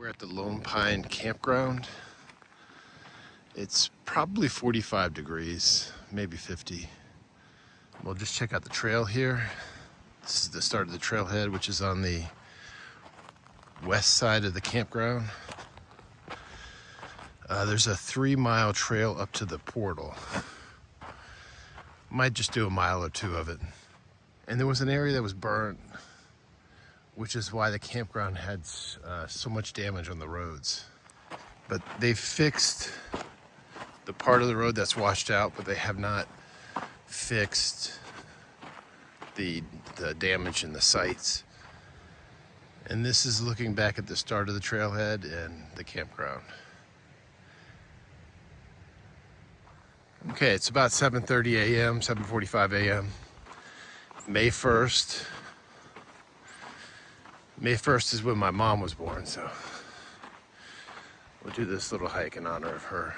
We're at the Lone Pine Campground. It's probably 45 degrees, maybe 50. We'll just check out the trail here. This is the start of the trailhead, which is on the west side of the campground. There's a 3-mile trail up to the portal. Might just do a mile or two of it. And there was an area that was burnt, which is why the campground had so much damage on the roads. But they fixed the part of the road that's washed out, but they have not fixed the damage in the sites. And this is looking back at the start of the trailhead and the campground. Okay, it's about 7:30 a.m., 7:45 a.m. May 1st. May 1st is when my mom was born, so we'll do this little hike in honor of her.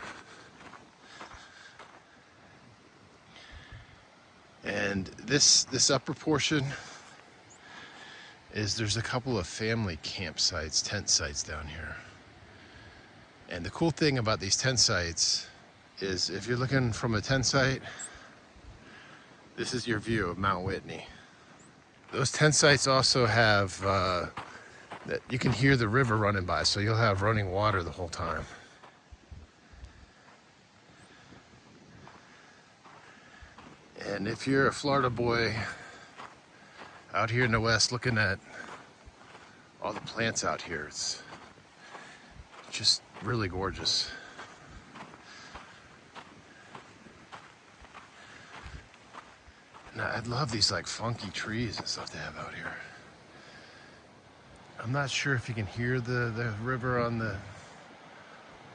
And this upper portion there's a couple of family campsites, tent sites down here. And the cool thing about these tent sites is if you're looking from a tent site, this is your view of Mount Whitney. Those tent sites also have that you can hear the river running by, so you'll have running water the whole time. And if you're a Florida boy out here in the west looking at all the plants out here, it's just really gorgeous. Now, I love these like funky trees and stuff they have out here. I'm not sure if you can hear the river on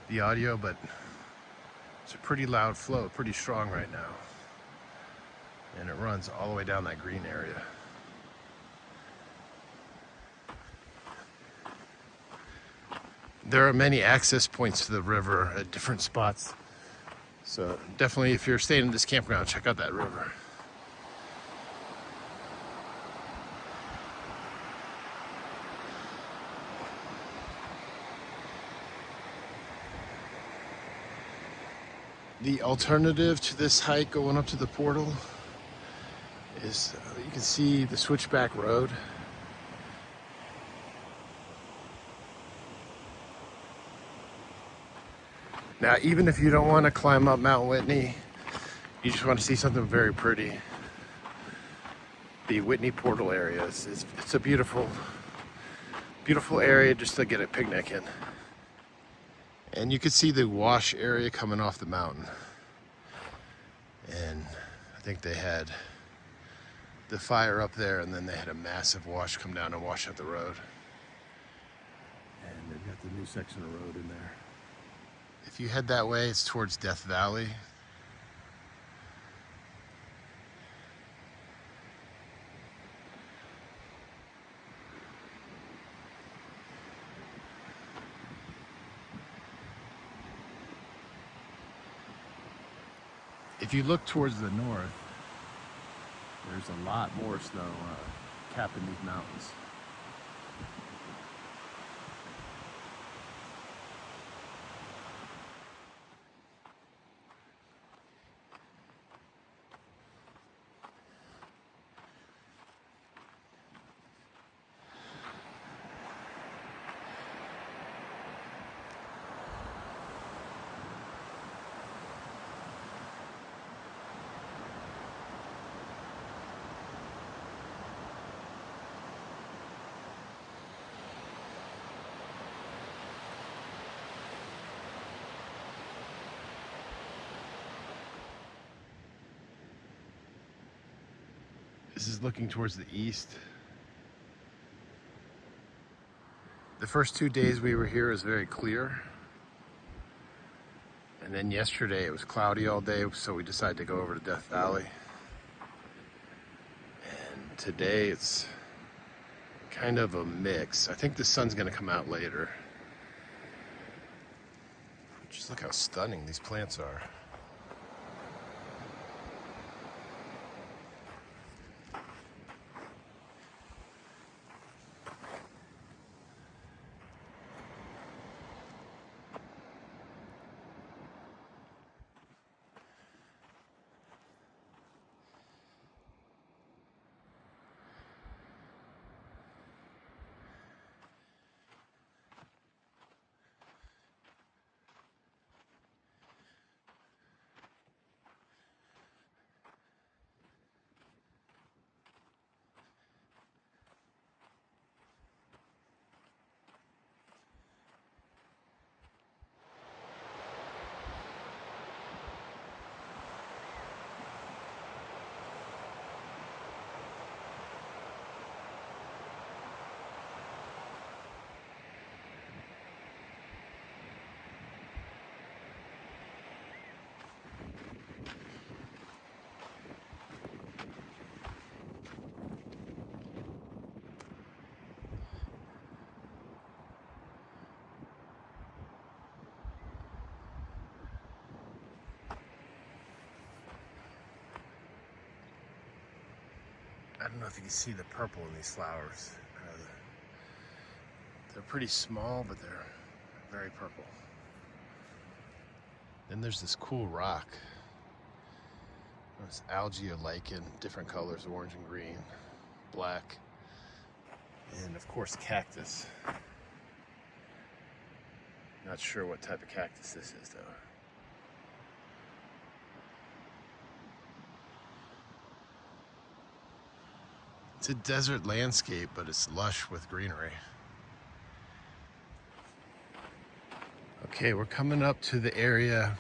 the audio, but it's a pretty loud flow, pretty strong right now. And it runs all the way down that green area. There are many access points to the river at different spots. So definitely, if you're staying in this campground, check out that river. The alternative to this hike going up to the portal is you can see the switchback road. Now, even if you don't want to climb up Mount Whitney, you just want to see something very pretty, the Whitney portal area. It's a beautiful, beautiful area just to get a picnic in. And you can see the wash area coming off the mountain. And I think they had the fire up there, and then they had a massive wash come down and wash out the road. And they've got the new section of road in there. If you head that way, it's towards Death Valley. If you look towards the north, there's a lot more snow capping these mountains. This is looking towards the east. The first 2 days we were here was very clear. And then yesterday it was cloudy all day, so we decided to go over to Death Valley. And today it's kind of a mix. I think the sun's gonna come out later. Just look how stunning these plants are. don't know if you can see the purple in these flowers. They're pretty small, but they're very purple. Then there's this cool rock. It's algae or lichen, different colors, orange and green, black, and of course cactus. Not sure what type of cactus this is though. It's a desert landscape, but it's lush with greenery. Okay, we're coming up to the area.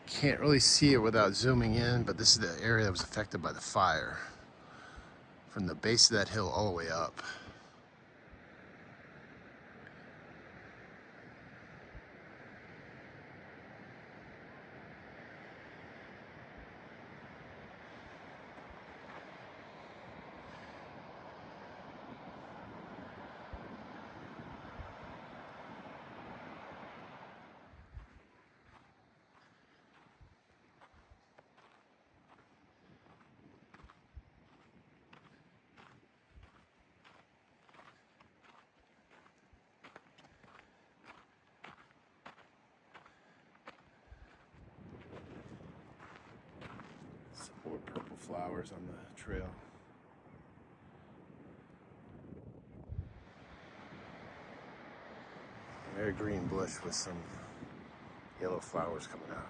Can't really see it without zooming in, but this is the area that was affected by the fire. From the base of that hill all the way up. Some more purple flowers on the trail. Very green bush with some yellow flowers coming out.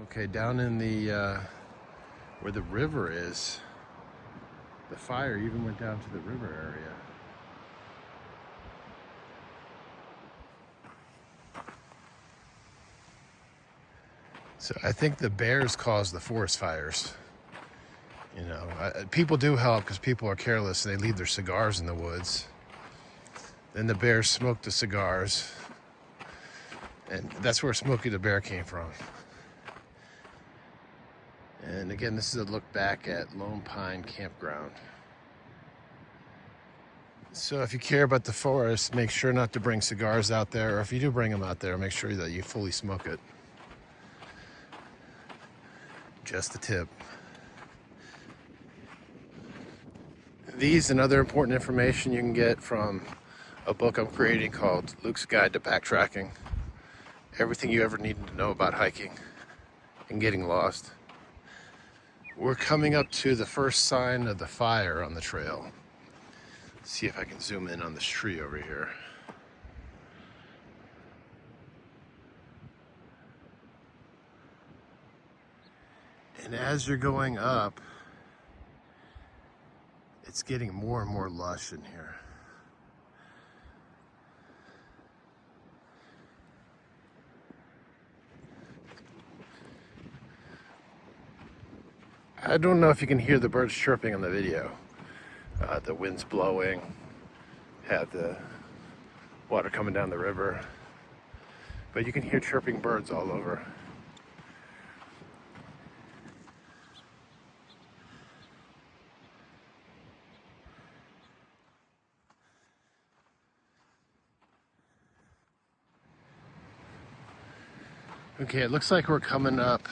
Okay, down in the where the river is, the fire even went down to the river area. So I think the bears caused the forest fires. You know, people do help because people are careless and they leave their cigars in the woods. Then the bears smoked the cigars, and that's where Smokey the Bear came from. And again, this is a look back at Lone Pine Campground. So if you care about the forest, make sure not to bring cigars out there, or if you do bring them out there, make sure that you fully smoke it. Just a tip. These and other important information you can get from a book I'm creating called Luke's Guide to Backtracking. Everything you ever needed to know about hiking and getting lost. We're coming up to the first sign of the fire on the trail. Let's see if I can zoom in on this tree over here. And as you're going up, it's getting more and more lush in here. I don't know if you can hear the birds chirping on the video. The wind's blowing, had the water coming down the river, but you can hear chirping birds all over. Okay, it looks like we're coming up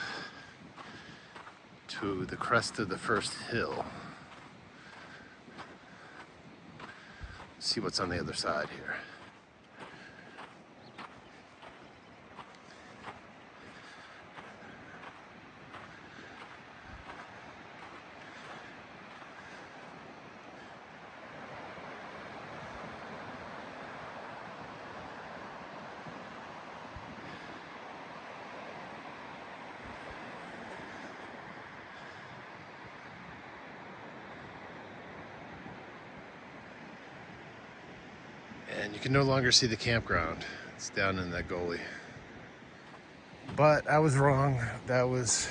to the crest of the first hill. Let's see what's on the other side here. And you can no longer see the campground. It's down in that gully. But I was wrong. That was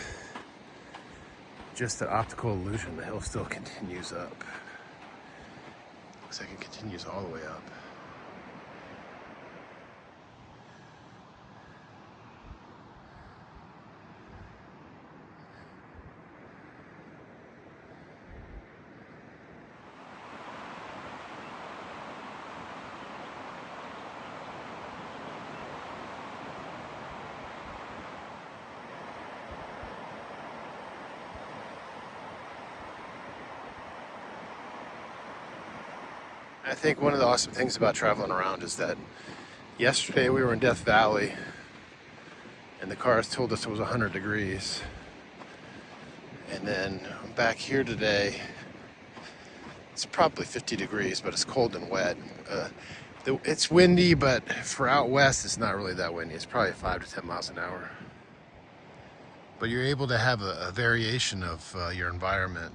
just an optical illusion. The hill still continues up. Looks like it continues all the way up. I think one of the awesome things about traveling around is that yesterday we were in Death Valley and the cars told us it was 100 degrees. And then I'm back here today. It's probably 50 degrees, but it's cold and wet. It's windy, but for out west, it's not really that windy. It's probably 5 to 10 miles an hour. But you're able to have a variation of your environment.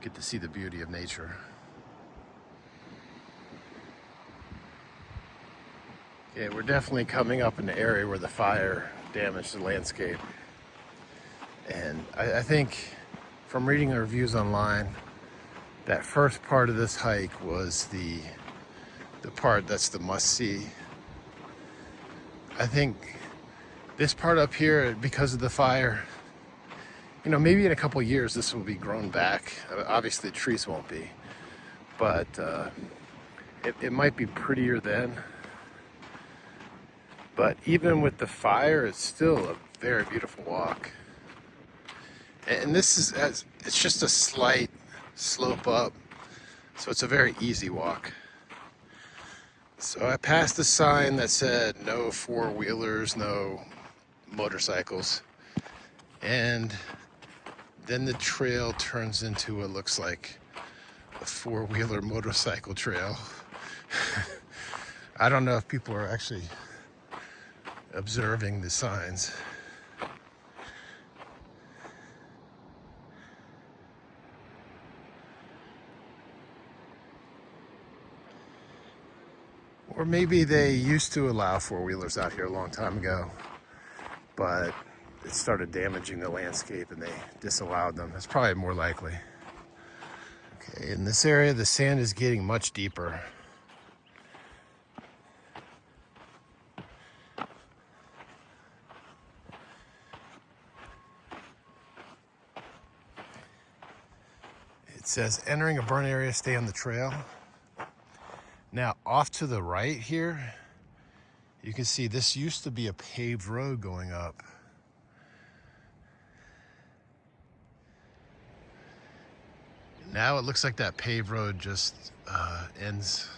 Get to see the beauty of nature. Okay, we're definitely coming up in the area where the fire damaged the landscape. And I think from reading the reviews online, that first part of this hike was the part that's the must-see. I think this part up here, because of the fire, you know, maybe in a couple years this will be grown back. Obviously the trees won't be, but it might be prettier then. But even with the fire, it's still a very beautiful walk. And this is, it's just a slight slope up, so it's a very easy walk. So I passed a sign that said no four-wheelers, no motorcycles, and then the trail turns into what looks like a four-wheeler motorcycle trail. I don't know if people are actually observing the signs. Or maybe they used to allow four-wheelers out here a long time ago, but it started damaging the landscape and they disallowed them. That's probably more likely. Okay, in this area, the sand is getting much deeper. It says, entering a burn area, stay on the trail. Now, off to the right here, you can see this used to be a paved road going up. Now it looks like that paved road just ends,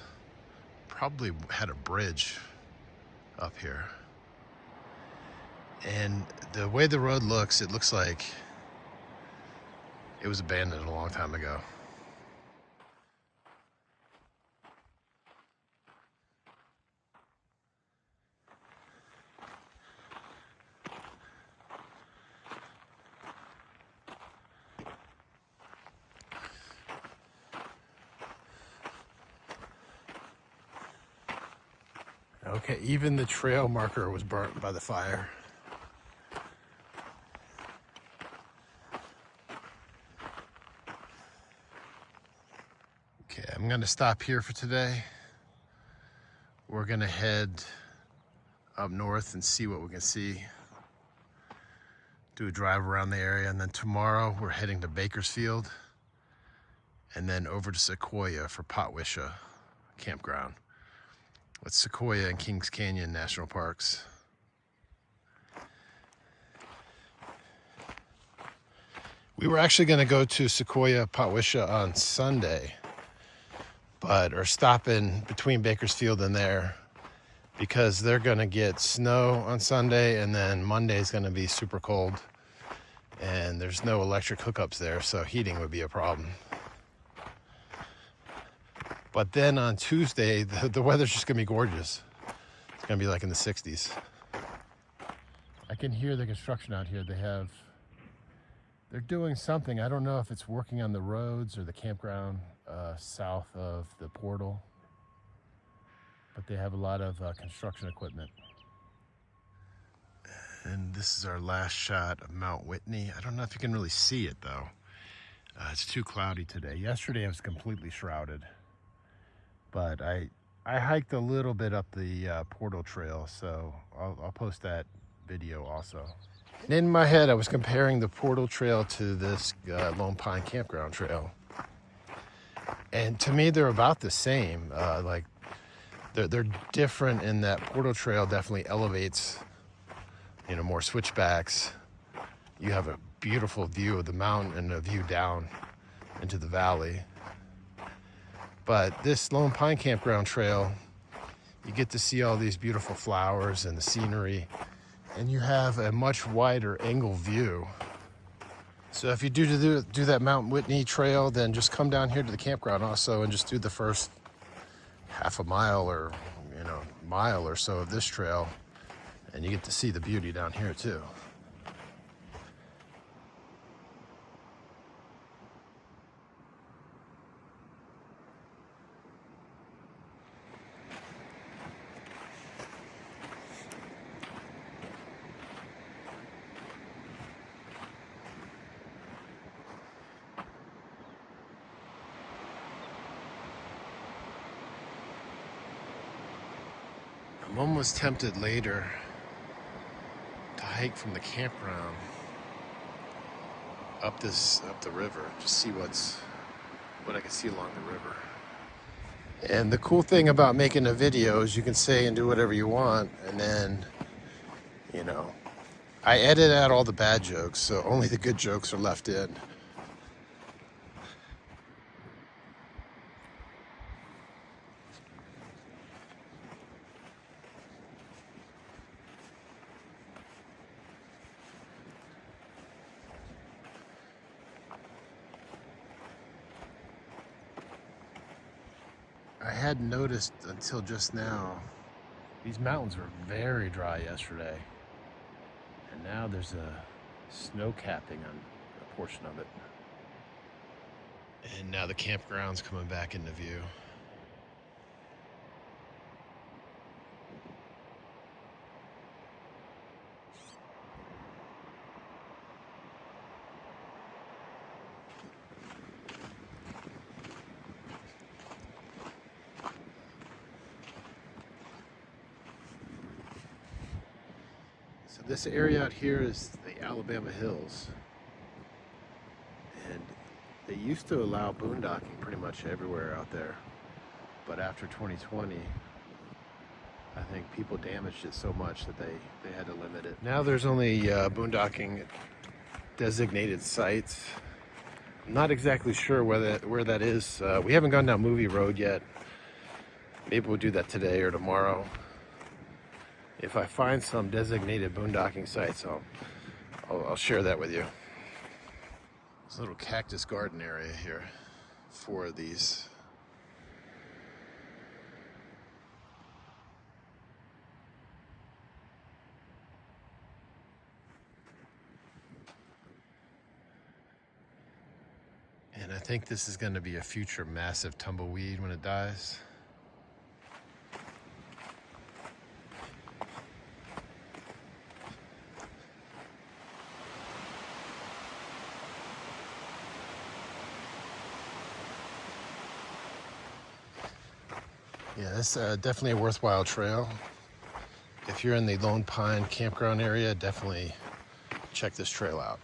probably had a bridge up here. And the way the road looks, it looks like it was abandoned a long time ago. Okay, even the trail marker was burnt by the fire. Okay, I'm gonna stop here for today. We're gonna head up north and see what we can see. Do a drive around the area, and then tomorrow we're heading to Bakersfield and then over to Sequoia for Potwisha Campground. It's Sequoia and Kings Canyon National Parks. We were actually going to go to Sequoia Potwisha on Sunday, but are stopping between Bakersfield and there because they're going to get snow on Sunday, and then Monday is going to be super cold and there's no electric hookups there, so heating would be a problem. But then on Tuesday, the weather's just gonna be gorgeous. It's gonna be like in the 60s. I can hear the construction out here. They're doing something. I don't know if it's working on the roads or the campground south of the portal, but they have a lot of construction equipment. And this is our last shot of Mount Whitney. I don't know if you can really see it though. It's too cloudy today. Yesterday it was completely shrouded. But I hiked a little bit up the portal trail, so I'll post that video also. And in my head, I was comparing the portal trail to this Lone Pine Campground trail. And to me, they're about the same. Like they're different in that portal trail definitely elevates, you know, more switchbacks. You have a beautiful view of the mountain and a view down into the valley. But this Lone Pine Campground trail, you get to see all these beautiful flowers and the scenery, and you have a much wider angle view. So if you do that Mount Whitney trail, then just come down here to the campground also and just do the first half a mile or mile or so of this trail, and you get to see the beauty down here too. I'm almost tempted later to hike from the campground up the river, just see what I can see along the river. And the cool thing about making a video is you can say and do whatever you want, and then I edit out all the bad jokes, so only the good jokes are left in. I hadn't noticed until just now, these mountains were very dry yesterday. And now there's a snow capping on a portion of it. And now the campground's coming back into view. So this area out here is the Alabama Hills, and they used to allow boondocking pretty much everywhere out there, but after 2020 I think people damaged it so much that they had to limit it. Now there's only boondocking designated sites. I'm not exactly sure where that is. We haven't gone down Movie Road yet. Maybe we'll do that today or tomorrow. If I find some designated boondocking sites, I'll share that with you. There's a little cactus garden area here, 4 of these. And I think this is going to be a future massive tumbleweed when it dies. Yeah, this is definitely a worthwhile trail. If you're in the Lone Pine Campground area, definitely check this trail out.